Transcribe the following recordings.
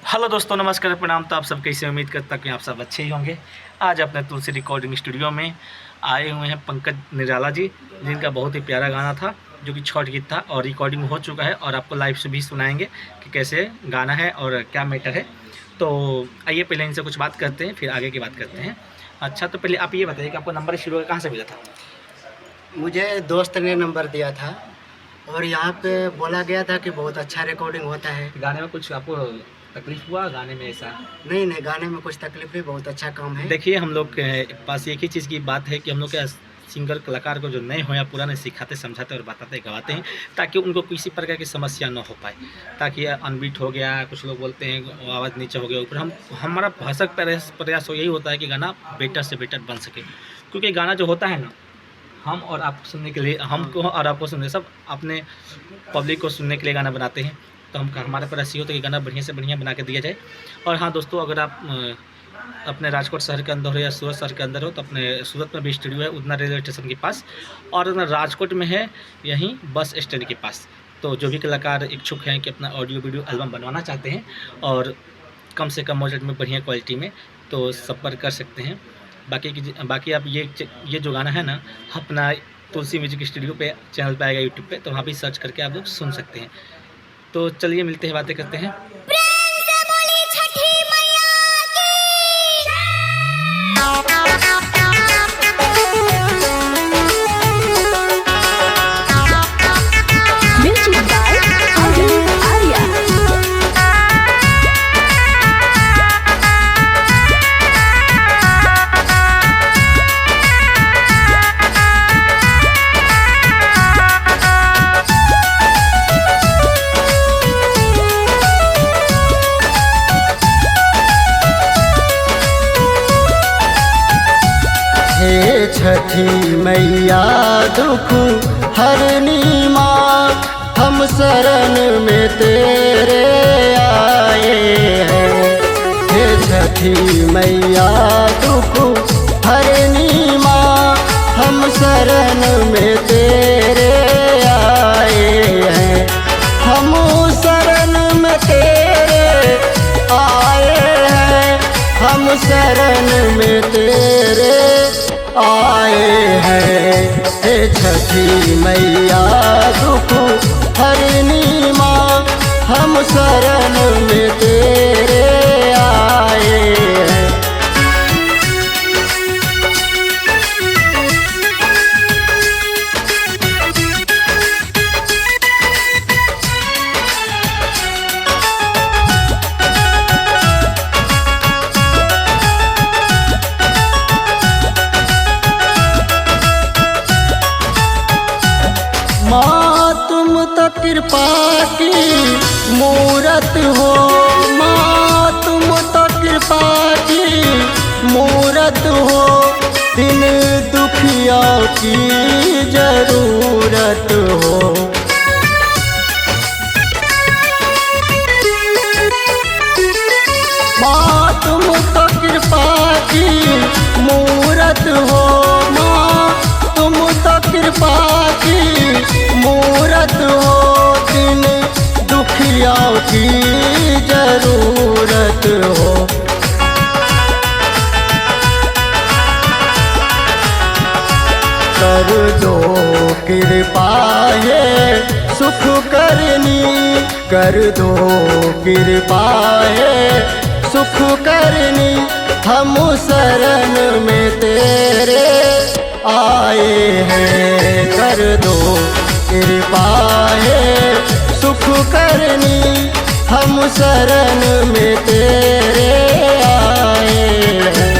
Hello दोस्तों, नमस्कार, प्रणाम। तो आप सब कैसे, उम्मीद करता कि आप सब अच्छे ही होंगे। आज अपने तुलसी रिकॉर्डिंग स्टूडियो में आए हुए हैं पंकज निराला जी, जिनका बहुत ही प्यारा गाना था जो कि छठ गीत था और रिकॉर्डिंग हो चुका है और आपको लाइव से भी सुनाएंगे कि कैसे गाना है और क्या मैटर है। तो आइए पहले इनसे कुछ बात करते हैं, फिर आगे की बात करते हैं। अच्छा, तो पहले आप ये बताइए कि आपको नंबर स्टूडियो कहाँ से मिला था? मुझे दोस्त ने नंबर दिया था और यहाँ पे बोला गया था कि बहुत अच्छा रिकॉर्डिंग होता है। गाने में कुछ आपको तकलीफ हुआ? गाने में ऐसा नहीं, गाने में कुछ तकलीफ नहीं, बहुत अच्छा काम है। देखिए, हम लोग के पास एक ही चीज़ की बात है कि हम लोग के सिंगर कलाकार को जो नए हो या पुराने सिखाते, समझाते और बताते, गवाते हैं ताकि उनको किसी प्रकार की समस्या न हो पाए। ताकि अनबीट हो गया, कुछ लोग बोलते हैं आवाज़ नीचे हो गया, ऊपर हमारा भरसक प्रयास यही होता है कि गाना बेटर से बेटर बन सके। क्योंकि गाना जो होता है ना, हम और आप सुनने के लिए, हमको और आपको सुनने, सब अपने पब्लिक को सुनने के लिए गाना बनाते हैं। तो हमारे प्रयास ये होता है कि गाना बढ़िया से बढ़िया बना के दिया जाए। और हाँ दोस्तों, अगर आप अपने राजकोट शहर के अंदर हो या सूरत शहर के अंदर हो तो अपने सूरत में भी स्टूडियो है, उधना रेलवे स्टेशन के पास, और राजकोट में है यहीं बस स्टैंड के पास। तो जो भी कलाकार इच्छुक हैं कि अपना ऑडियो वीडियो एल्बम बनवाना चाहते हैं और कम से कम बजट में बढ़िया क्वालिटी में, तो संपर्क कर सकते हैं। बाकी आप ये जो गाना है ना, अपना तुलसी म्यूजिक स्टूडियो पे चैनल पे आएगा यूट्यूब पे, तो वहाँ भी सर्च करके आप लोग सुन सकते हैं। तो चलिए मिलते हैं, बातें करते हैं। हे छठी मैया दुख हरनी माँ, हम शरण में तेरे आए हैं। हे छठी मैया दुख हरनी माँ, हम शरण में तेरे आए हैं। हम शरण में तेरे आए हैं, हम शरण में तेरे आए हैं। हे छठी मैया दुख हरनी माँ, हम शरण में तेरे आए हैं। माँ तुम तो कृपा की मूरत हो, माँ तुम तो कृपा की मूरत हो, दिन दुखिया की जरूरत हो। माँ तुम तो कृपा की मूरत हो, माँ तुम तो कृपा की मूरत हो, दिन दुखिया की जरूरत हो। कर दो कृपा है सुख करनी, कर दो कृपा है सुख करनी, हम शरण में तेरे आए हैं। कर दो कृपा है सुख करनी, हम शरण में तेरे आए हैं।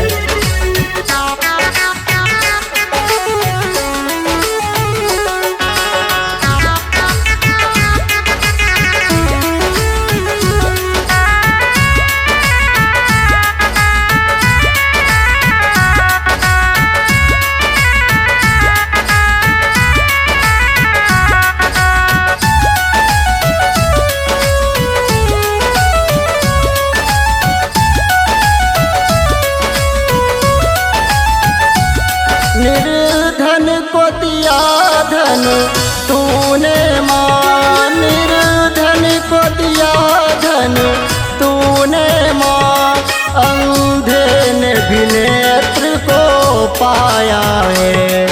निर्धन को दिया धन तूने माँ, निर्धन को दिया धन तूने पाया है।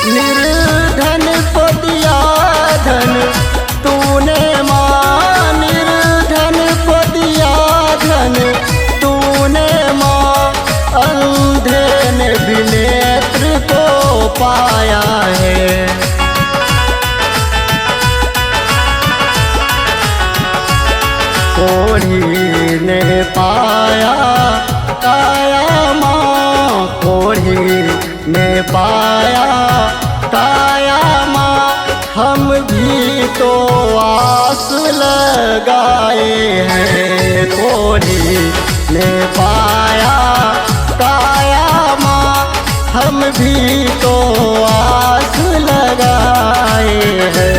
निर्धन को दिया धन तूने माँ, निर्धन को दिया धन तूने माँ, अंधे ने भी नेत्र को पाया है। कोढ़ी ने पाया काया माँ, कोढ़ी ने पाया काया माँ, हम भी तो आस लगाए हैं। कोढ़ी ने पाया काया माँ, हम भी तो आस लगाए हैं।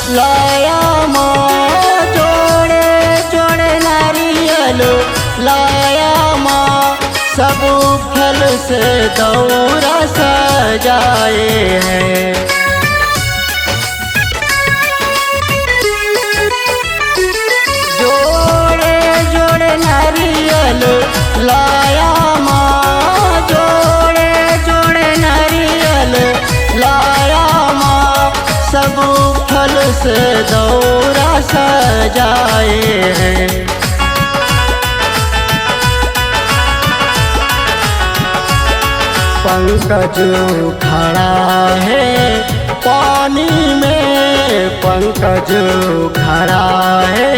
लाया माँ, जोड़े जोड़े नारियल लाया माँ, सब फल से दौरा सजाए हैं। जोड़े जोड़े नारियल लाया माँ, जोड़े जोड़े नारियल लाया माँ, सब फल से दौरा सजाए हैं। पंकज खड़ा है पानी में, पंकज खड़ा है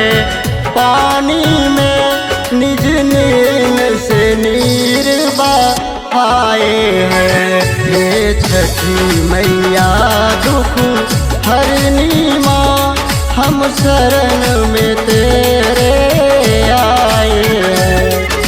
पानी में, निज नील से नीर बहाए हैं। हे छठी मैया दुख हरनी माँ, हम शरण में तेरे आए हैं।